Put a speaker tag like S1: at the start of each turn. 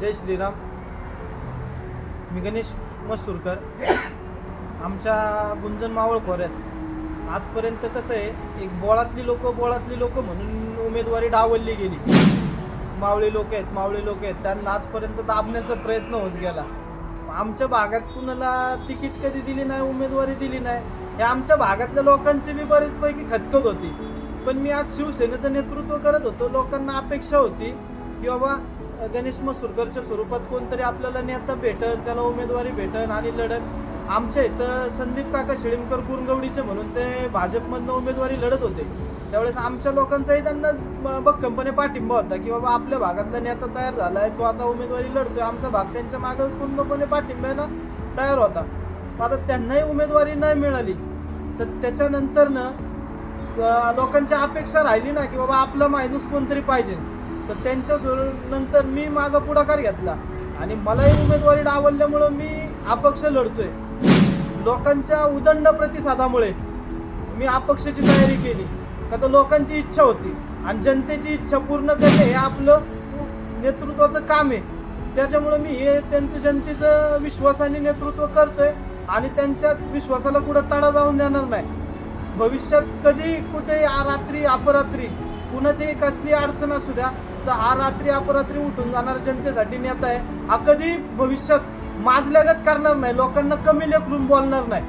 S1: जय श्रीराम. मी गणेश मसूरकर. आमच्या गुंजन मावळ खोऱ्यात आजपर्यंत कसं आहे, एक बोळातली लोक म्हणून उमेदवारी डावलली गेली. मावळी लोक आहेत त्यांना आजपर्यंत दाबण्याचा प्रयत्न होत गेला. आमच्या भागात कुणाला तिकीट कधी दिली नाही, उमेदवारी दिली नाही. हे आमच्या भागातल्या लोकांची बी बरेचपैकी खतखत होती. पण मी आज शिवसेनेचं नेतृत्व करत होतो. लोकांना अपेक्षा होती की बाबा गणेश मसूरकरच्या स्वरूपात कोणतरी आपल्याला नेता भेटन, त्याला उमेदवारी भेटन आणि लढन. आमच्या इथं संदीप काका शिळीमकर गुरगवडीचे म्हणून ते भाजपमधनं उमेदवारी लढत होते. त्यावेळेस आमच्या लोकांचाही त्यांना भक्कमपणे पाठिंबा होता की बाबा आपल्या भागातला नेता तयार झाला आहे, तो आता उमेदवारी लढतोय. आमचा भाग त्यांच्या मागं पूर्णपणे पाठिंब्यानं तयार होता. आता त्यांनाही उमेदवारी नाही मिळाली तर त्याच्यानंतरनं लोकांची अपेक्षा राहिली ना की बाबा आपला माणूस कोणतरी पाहिजे. तर त्यांच्या नंतर मी माझा पुढाकार घेतला आणि मलाही उमेदवारी डावलल्यामुळं मी अपक्ष लढतोय. लोकांच्या उदंड प्रतिसादामुळे मी अपक्षाची तयारी केली. का तर लोकांची इच्छा होती आणि जनतेची इच्छा पूर्ण करणे हे आपलं नेतृत्वाचं काम आहे. त्याच्यामुळं मी हे त्यांचं जनतेचं विश्वासाने नेतृत्व करतोय आणि त्यांच्या विश्वासाला कुठं तडा जाऊन देणार नाही. भविष्यात कधी कुठे रात्री अपरात्री कुणाची कसली अडचण असू द्या तर रात्री अपरात्री उठून जाणार जनतेसाठी नेता आहे. हा कधी भविष्यात माजल्यागत करणार नाही, लोकांना कमी लेखून बोलणार नाही.